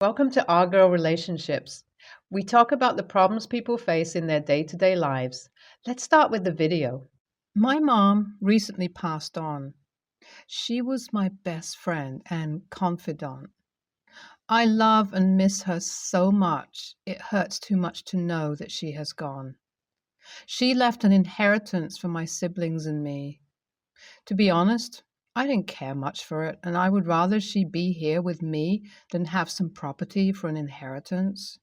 Welcome to Our Girl Relationships. We talk about the problems people face in their day to day lives. Let's start with the video. My mom recently passed on. She was my best friend and confidant. I love and miss her so much, it hurts too much to know that she has gone. She left an inheritance for my siblings and me. To be honest, I didn't care much for it, and I would rather she be here with me than have some property for an inheritance.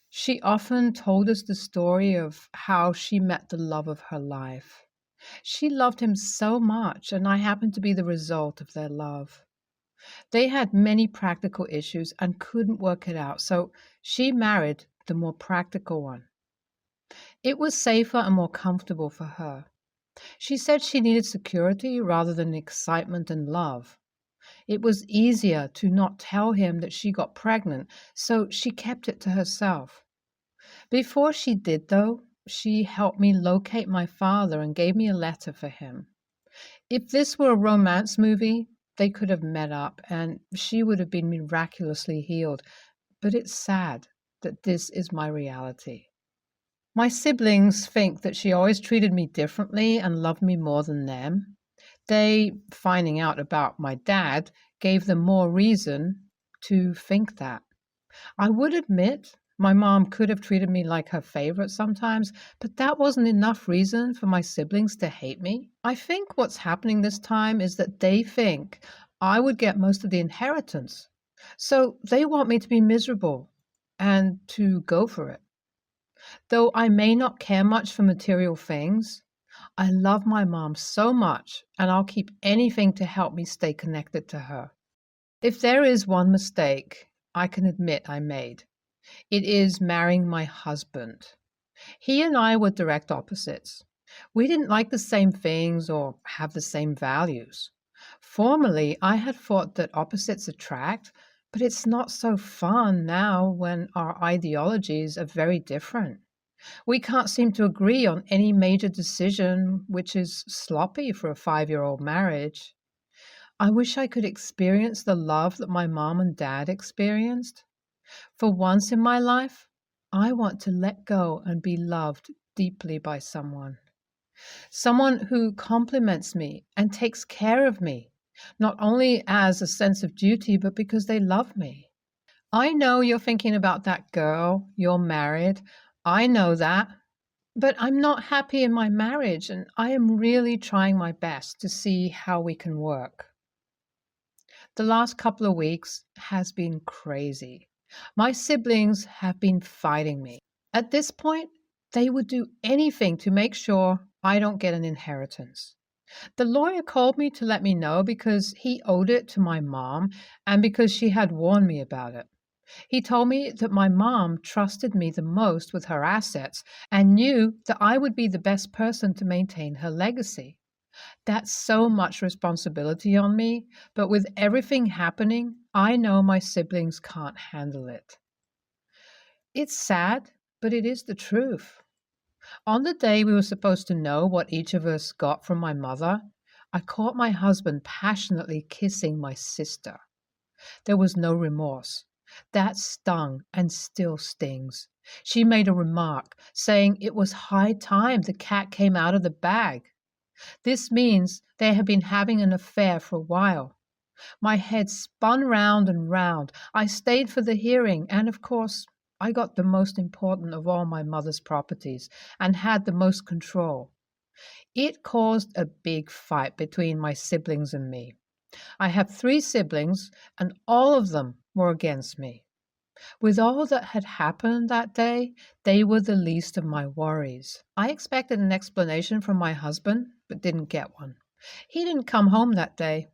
She often told us the story of how she met the love of her life. She loved him so much, and I happened to be the result of their love. They had many practical issues and couldn't work it out, so she married the more practical one. It was safer and more comfortable for her. She said she needed security rather than excitement and love. It was easier to not tell him that she got pregnant, so she kept it to herself. Before she did, though, she helped me locate my father and gave me a letter for him. If this were a romance movie, they could have met up and she would have been miraculously healed. But it's sad that this is my reality. My siblings think that she always treated me differently and loved me more than them. They, finding out about my dad, gave them more reason to think that. I would admit my mom could have treated me like her favorite sometimes, but that wasn't enough reason for my siblings to hate me. I think what's happening this time is that they think I would get most of the inheritance. So they want me to be miserable and to go for it. Though I may not care much for material things, I love my mom so much and I'll keep anything to help me stay connected to her. If there is one mistake I can admit I made, it is marrying my husband. He and I were direct opposites. We didn't like the same things or have the same values. Formerly, I had thought that opposites attract, but it's not so fun now when our ideologies are very different. We can't seem to agree on any major decision, which is sloppy for a 5-year-old marriage. I wish I could experience the love that my mom and dad experienced. For once in my life, I want to let go and be loved deeply by someone. Someone who compliments me and takes care of me, not only as a sense of duty, but because they love me. I know you're thinking about that girl, you're married. I know that. But I'm not happy in my marriage, and I am really trying my best to see how we can work. The last couple of weeks has been crazy. My siblings have been fighting me. At this point, they would do anything to make sure I don't get an inheritance. The lawyer called me to let me know because he owed it to my mom and because she had warned me about it. He told me that my mom trusted me the most with her assets and knew that I would be the best person to maintain her legacy. That's so much responsibility on me, but with everything happening, I know my siblings can't handle it. It's sad, but it is the truth. On the day we were supposed to know what each of us got from my mother, I caught my husband passionately kissing my sister. There was no remorse. That stung and still stings. She made a remark saying it was high time the cat came out of the bag. This means they had been having an affair for a while. My head spun round and round. I stayed for the hearing, and of course, I got the most important of all my mother's properties and had the most control. It caused a big fight between my siblings and me. I have 3 siblings, and all of them were against me. With all that had happened that day, they were the least of my worries. I expected an explanation from my husband, but didn't get one. He didn't come home that day.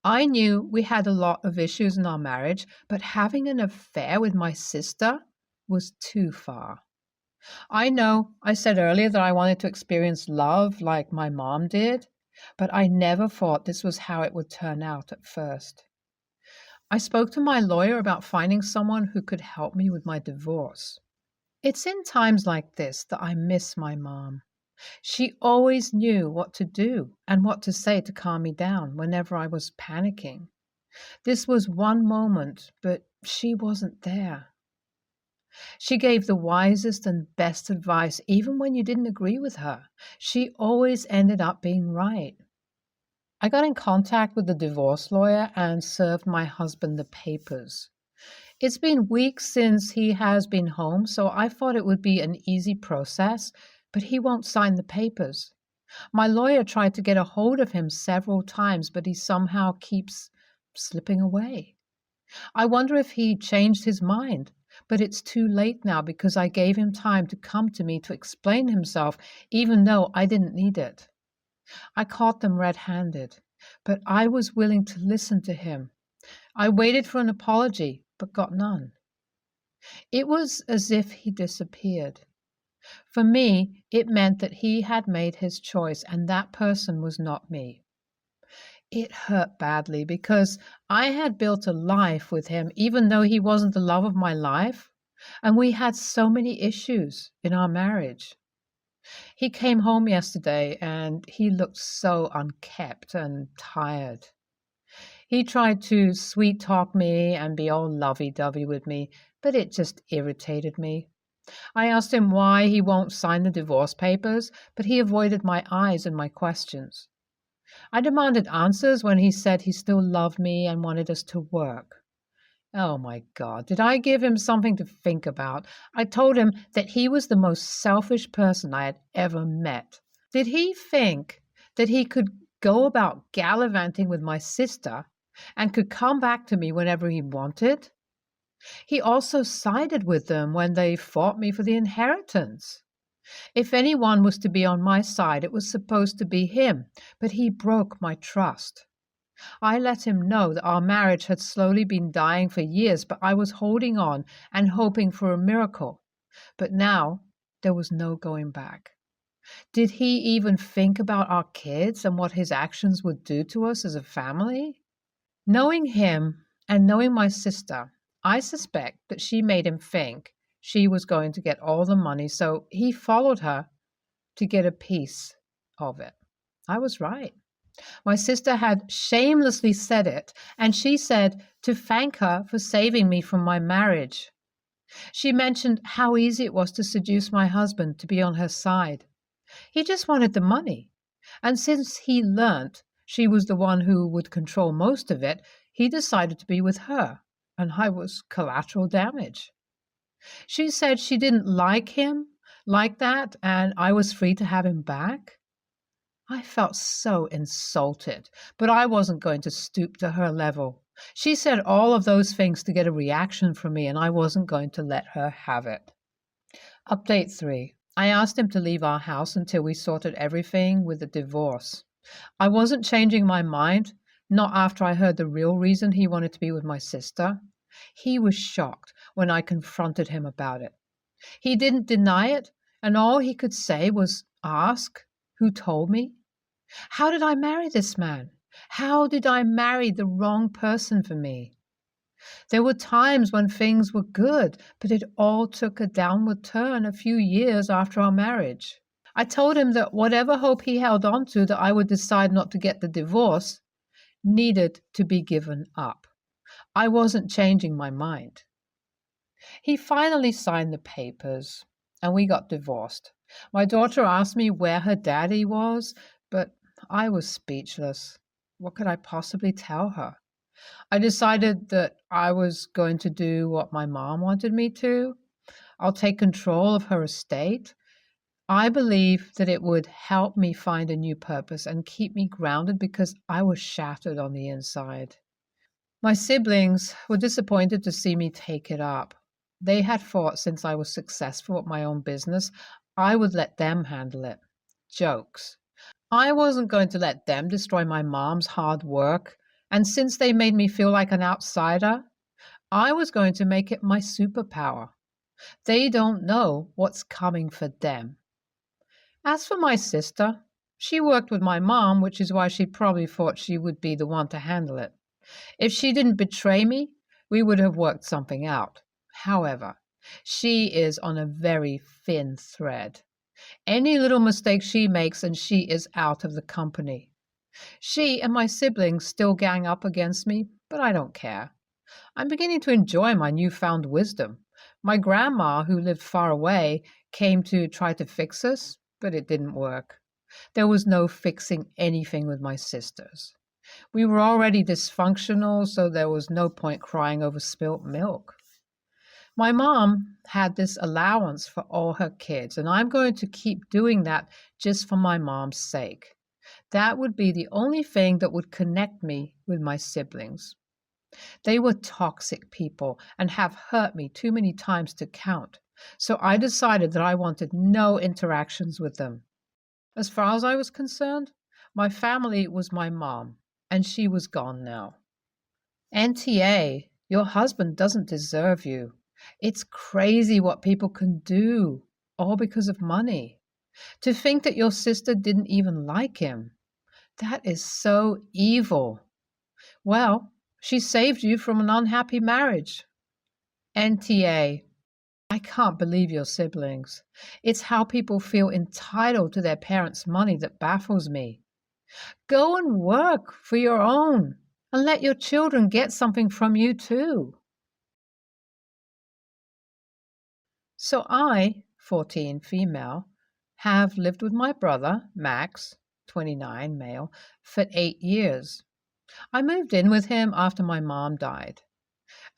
I knew we had a lot of issues in our marriage, but having an affair with my sister was too far. I know I said earlier that I wanted to experience love like my mom did, but I never thought this was how it would turn out at first. I spoke to my lawyer about finding someone who could help me with my divorce. It's in times like this that I miss my mom. She always knew what to do and what to say to calm me down whenever I was panicking. This was one moment, but she wasn't there. She gave the wisest and best advice, even when you didn't agree with her. She always ended up being right. I got in contact with the divorce lawyer and served my husband the papers. It's been weeks since he has been home, so I thought it would be an easy process, but he won't sign the papers. My lawyer tried to get a hold of him several times, but he somehow keeps slipping away. I wonder if he changed his mind, but it's too late now because I gave him time to come to me to explain himself, even though I didn't need it. I caught them red-handed, but I was willing to listen to him. I waited for an apology, but got none. It was as if he disappeared. For me, it meant that he had made his choice, and that person was not me. It hurt badly because I had built a life with him, even though he wasn't the love of my life, and we had so many issues in our marriage. He came home yesterday and he looked so unkempt and tired. He tried to sweet talk me and be all lovey-dovey with me, but it just irritated me. I asked him why he won't sign the divorce papers, but he avoided my eyes and my questions. I demanded answers when he said he still loved me and wanted us to work. Oh my God, did I give him something to think about? I told him that he was the most selfish person I had ever met. Did he think that he could go about gallivanting with my sister and could come back to me whenever he wanted? He also sided with them when they fought me for the inheritance. If anyone was to be on my side, it was supposed to be him, but he broke my trust. I let him know that our marriage had slowly been dying for years, but I was holding on and hoping for a miracle. But now there was no going back. Did he even think about our kids and what his actions would do to us as a family? Knowing him and knowing my sister, I suspect that she made him think she was going to get all the money, so he followed her to get a piece of it. I was right. My sister had shamelessly said it, and she said to thank her for saving me from my marriage. She mentioned how easy it was to seduce my husband to be on her side. He just wanted the money, and since he learnt she was the one who would control most of it, he decided to be with her, and I was collateral damage. She said she didn't like him like that, and I was free to have him back. I felt so insulted, but I wasn't going to stoop to her level. She said all of those things to get a reaction from me, and I wasn't going to let her have it. Update 3. I asked him to leave our house until we sorted everything with the divorce. I wasn't changing my mind, not after I heard the real reason he wanted to be with my sister. He was shocked when I confronted him about it. He didn't deny it, and all he could say was ask, who told me? How did I marry this man? How did I marry the wrong person for me? There were times when things were good, but it all took a downward turn a few years after our marriage. I told him that whatever hope he held on to that I would decide not to get the divorce needed to be given up. I wasn't changing my mind. He finally signed the papers, and we got divorced. My daughter asked me where her daddy was, but I was speechless. What could I possibly tell her? I decided that I was going to do what my mom wanted me to. I'll take control of her estate. I believe that it would help me find a new purpose and keep me grounded because I was shattered on the inside. My siblings were disappointed to see me take it up. They had thought since I was successful at my own business, I would let them handle it. Jokes. I wasn't going to let them destroy my mom's hard work, and since they made me feel like an outsider, I was going to make it my superpower. They don't know what's coming for them. As for my sister, she worked with my mom, which is why she probably thought she would be the one to handle it. If she didn't betray me, we would have worked something out. However, she is on a very thin thread. Any little mistake she makes and she is out of the company. She and my siblings still gang up against me, but I don't care. I'm beginning to enjoy my newfound wisdom. My grandma, who lived far away, came to try to fix us, but it didn't work. There was no fixing anything with my sisters. We were already dysfunctional, so there was no point crying over spilt milk. My mom had this allowance for all her kids, and I'm going to keep doing that just for my mom's sake. That would be the only thing that would connect me with my siblings. They were toxic people and have hurt me too many times to count, so I decided that I wanted no interactions with them. As far as I was concerned, my family was my mom, and she was gone now. NTA, your husband doesn't deserve you. It's crazy what people can do, all because of money. To think that your sister didn't even like him. That is so evil. Well, she saved you from an unhappy marriage. NTA, I can't believe your siblings. It's how people feel entitled to their parents' money that baffles me. Go and work for your own and let your children get something from you too. So I, 14, female, have lived with my brother, Max, 29, male, for 8 years. I moved in with him after my mom died.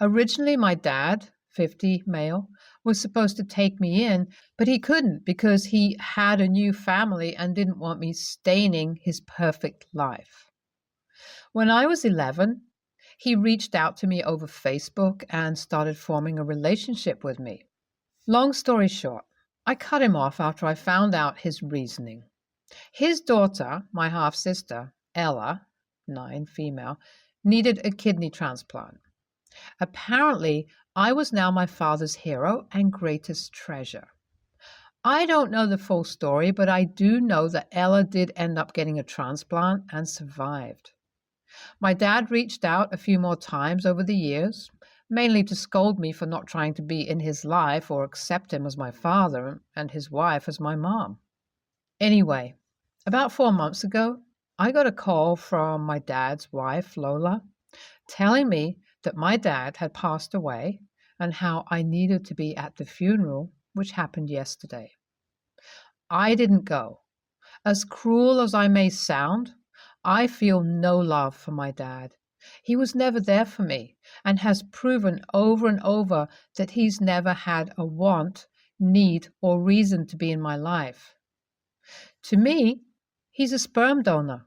Originally, my dad, 50, male, was supposed to take me in, but he couldn't because he had a new family and didn't want me staining his perfect life. When I was 11, he reached out to me over Facebook and started forming a relationship with me. Long story short, I cut him off after I found out his reasoning. His daughter, my half-sister, Ella, 9, female, needed a kidney transplant. Apparently, I was now my father's hero and greatest treasure. I don't know the full story, but I do know that Ella did end up getting a transplant and survived. My dad reached out a few more times over the years, mainly to scold me for not trying to be in his life or accept him as my father and his wife as my mom. Anyway, about 4 months ago, I got a call from my dad's wife, Lola, telling me that my dad had passed away and how I needed to be at the funeral, which happened yesterday. I didn't go. As cruel as I may sound, I feel no love for my dad. He was never there for me and has proven over and over that he's never had a want, need, or reason to be in my life. To me, he's a sperm donor.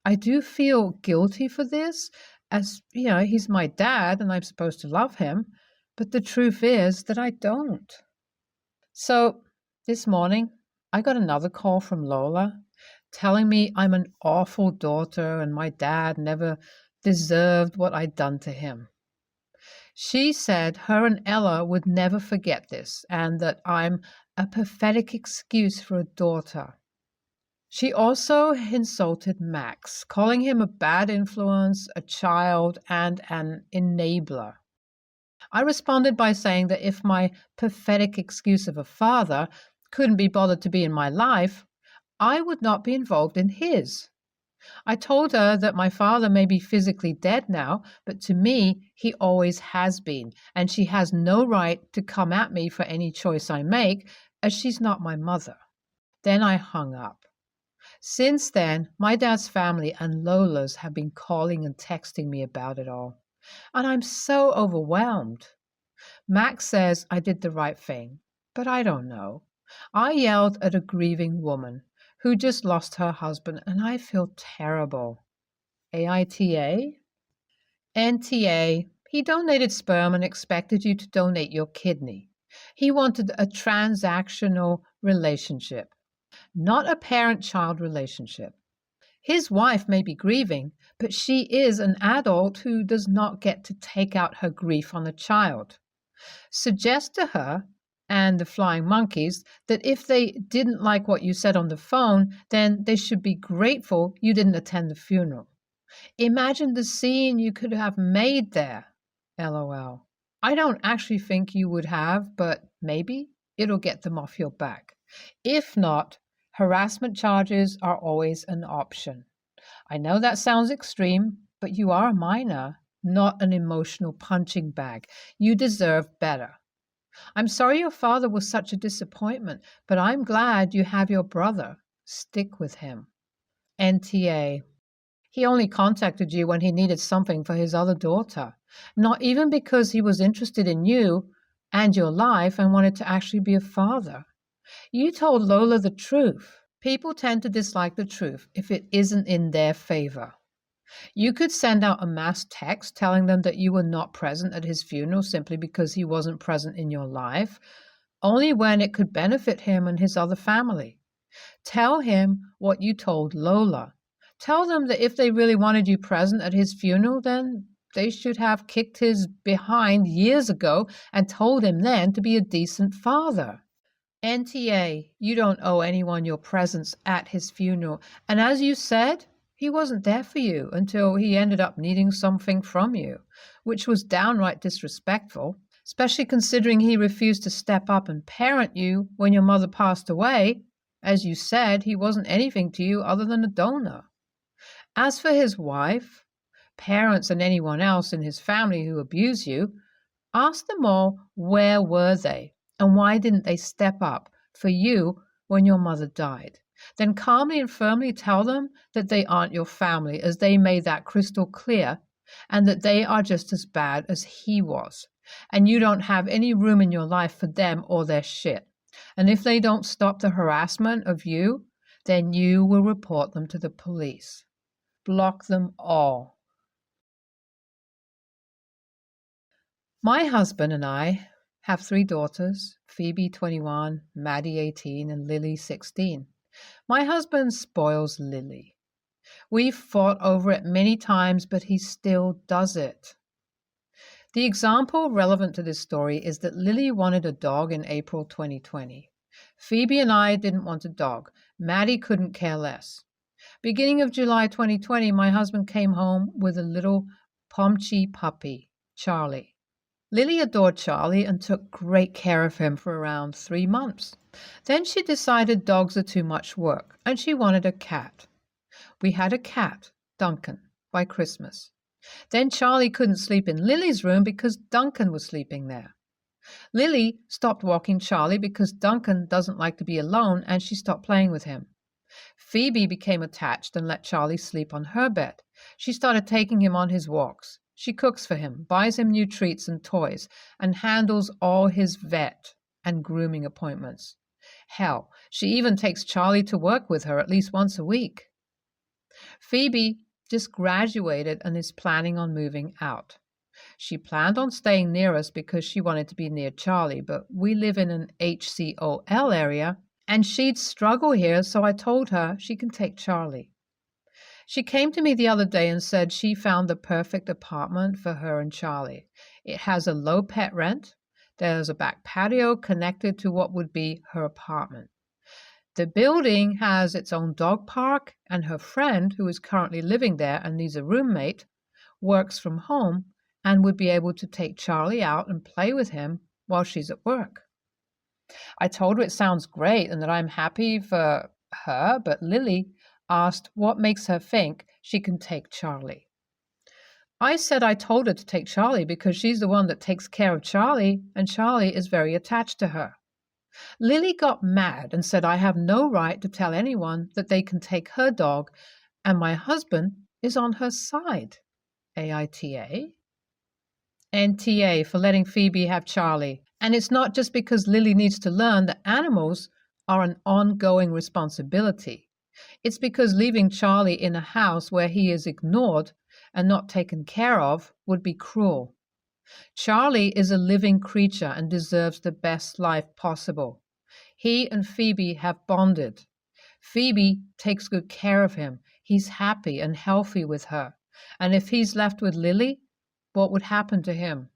I do feel guilty for this, as, he's my dad and I'm supposed to love him, but the truth is that I don't. So this morning, I got another call from Lola telling me I'm an awful daughter and my dad never deserved what I'd done to him. She said her and Ella would never forget this and that I'm a pathetic excuse for a daughter. She also insulted Max, calling him a bad influence, a child, and an enabler. I responded by saying that if my pathetic excuse of a father couldn't be bothered to be in my life, I would not be involved in his. I told her that my father may be physically dead now, but to me, he always has been, and she has no right to come at me for any choice I make, as she's not my mother. Then I hung up. Since then, my dad's family and Lola's have been calling and texting me about it all, and I'm so overwhelmed. Max says I did the right thing, but I don't know. I yelled at a grieving woman who just lost her husband, and I feel terrible. AITA? NTA. He donated sperm and expected you to donate your kidney. He wanted a transactional relationship, not a parent-child relationship. His wife may be grieving, but she is an adult who does not get to take out her grief on a child. Suggest to her and the flying monkeys that if they didn't like what you said on the phone, then they should be grateful you didn't attend the funeral. Imagine the scene you could have made there. LOL. I don't actually think you would have, but maybe it'll get them off your back. If not, harassment charges are always an option. I know that sounds extreme, but you are a minor. not an emotional punching bag. You deserve better. I'm sorry your father was such a disappointment, but I'm glad you have your brother. Stick with him. NTA. He only contacted you when he needed something for his other daughter, not even because he was interested in you and your life and wanted to actually be a father. You told Lola the truth. People tend to dislike the truth if it isn't in their favor. You could send out a mass text telling them that you were not present at his funeral simply because he wasn't present in your life, only when it could benefit him and his other family. Tell him what you told Lola. Tell them that if they really wanted you present at his funeral, then they should have kicked his behind years ago and told him then to be a decent father. NTA, you don't owe anyone your presence at his funeral. And as you said, he wasn't there for you until he ended up needing something from you, which was downright disrespectful, especially considering he refused to step up and parent you when your mother passed away. As you said, he wasn't anything to you other than a donor. As for his wife, parents, and anyone else in his family who abuse you, ask them all where were they and why didn't they step up for you when your mother died. Then calmly and firmly tell them that they aren't your family, as they made that crystal clear, and that they are just as bad as he was, and you don't have any room in your life for them or their shit. And if they don't stop the harassment of you, then you will report them to the police. Block them all. My husband and I have 3 daughters, Phoebe 21, Maddie 18, and Lily 16. My husband spoils Lily. We've fought over it many times, but he still does it. The example relevant to this story is that Lily wanted a dog in April 2020. Phoebe and I didn't want a dog. Maddie couldn't care less. Beginning of July 2020, my husband came home with a little Pomchi puppy, Charlie. Lily adored Charlie and took great care of him for around 3 months. Then she decided dogs are too much work, and she wanted a cat. We had a cat, Duncan, by Christmas. Then Charlie couldn't sleep in Lily's room because Duncan was sleeping there. Lily stopped walking Charlie because Duncan doesn't like to be alone, and she stopped playing with him. Phoebe became attached and let Charlie sleep on her bed. She started taking him on his walks. She cooks for him, buys him new treats and toys, and handles all his vet and grooming appointments. Hell, she even takes Charlie to work with her at least once a week. Phoebe just graduated and is planning on moving out. She planned on staying near us because she wanted to be near Charlie, but we live in an HCOL area, and she'd struggle here, so I told her she can take Charlie. She came to me the other day and said she found the perfect apartment for her and Charlie. It has a low pet rent. There's a back patio connected to what would be her apartment. The building has its own dog park, and her friend, who is currently living there and needs a roommate, works from home and would be able to take Charlie out and play with him while she's at work. I told her it sounds great and that I'm happy for her, but Lily asked what makes her think she can take Charlie. I said I told her to take Charlie because she's the one that takes care of Charlie, and Charlie is very attached to her. Lily got mad and said I have no right to tell anyone that they can take her dog, and my husband is on her side. AITA? NTA for letting Phoebe have Charlie. And it's not just because Lily needs to learn that animals are an ongoing responsibility. It's because leaving Charlie in a house where he is ignored and not taken care of would be cruel. Charlie is a living creature and deserves the best life possible. He and Phoebe have bonded. Phoebe takes good care of him. He's happy and healthy with her. And if he's left with Lily, what would happen to him?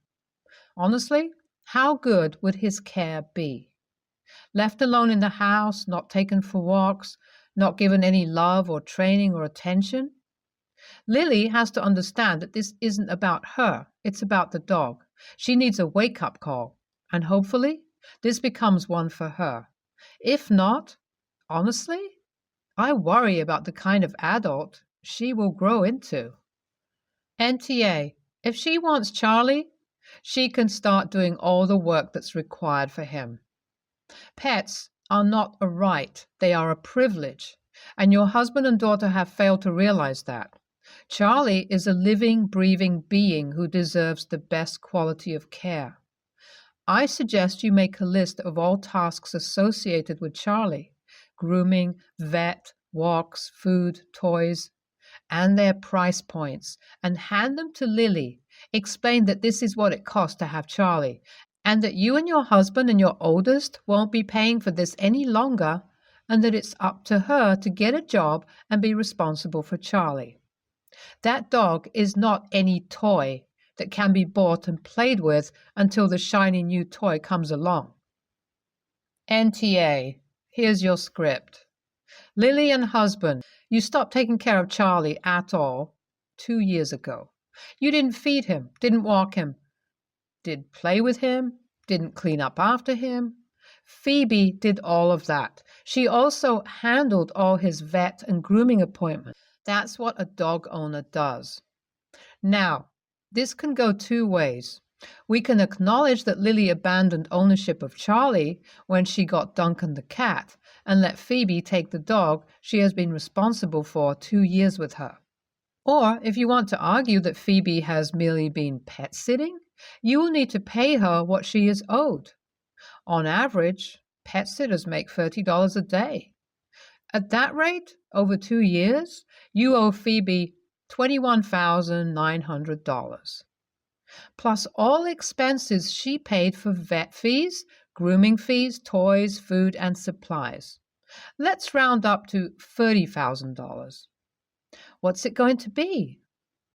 Honestly, how good would his care be? Left alone in the house, not taken for walks, not given any love or training or attention? Lily has to understand that this isn't about her, it's about the dog. She needs a wake-up call, and hopefully this becomes one for her. If not, honestly, I worry about the kind of adult she will grow into. NTA, If she wants Charlie, she can start doing all the work that's required for him. Pets are not a right, they are a privilege, and your husband and daughter have failed to realize that. Charlie is a living, breathing being who deserves the best quality of care. I suggest you make a list of all tasks associated with Charlie: grooming, vet, walks, food, toys, and their price points, and hand them to Lily. Explain that this is what it costs to have Charlie, and that you and your husband and your oldest won't be paying for this any longer, and that it's up to her to get a job and be responsible for Charlie. That dog is not any toy that can be bought and played with until the shiny new toy comes along. NTA, here's your script. Lily and husband, you stopped taking care of Charlie at all 2 years ago. You didn't feed him, didn't walk him, didn't play with him, didn't clean up after him. Phoebe did all of that. She also handled all his vet and grooming appointments. That's what a dog owner does. Now, this can go two ways. We can acknowledge that Lily abandoned ownership of Charlie when she got Duncan the cat, and let Phoebe take the dog she has been responsible for 2 years with her. Or if you want to argue that Phoebe has merely been pet sitting, you will need to pay her what she is owed. On average, pet sitters make $30 a day. At that rate, over 2 years, you owe Phoebe $21,900, plus all expenses she paid for vet fees, grooming fees, toys, food, and supplies. Let's round up to $30,000. What's it going to be?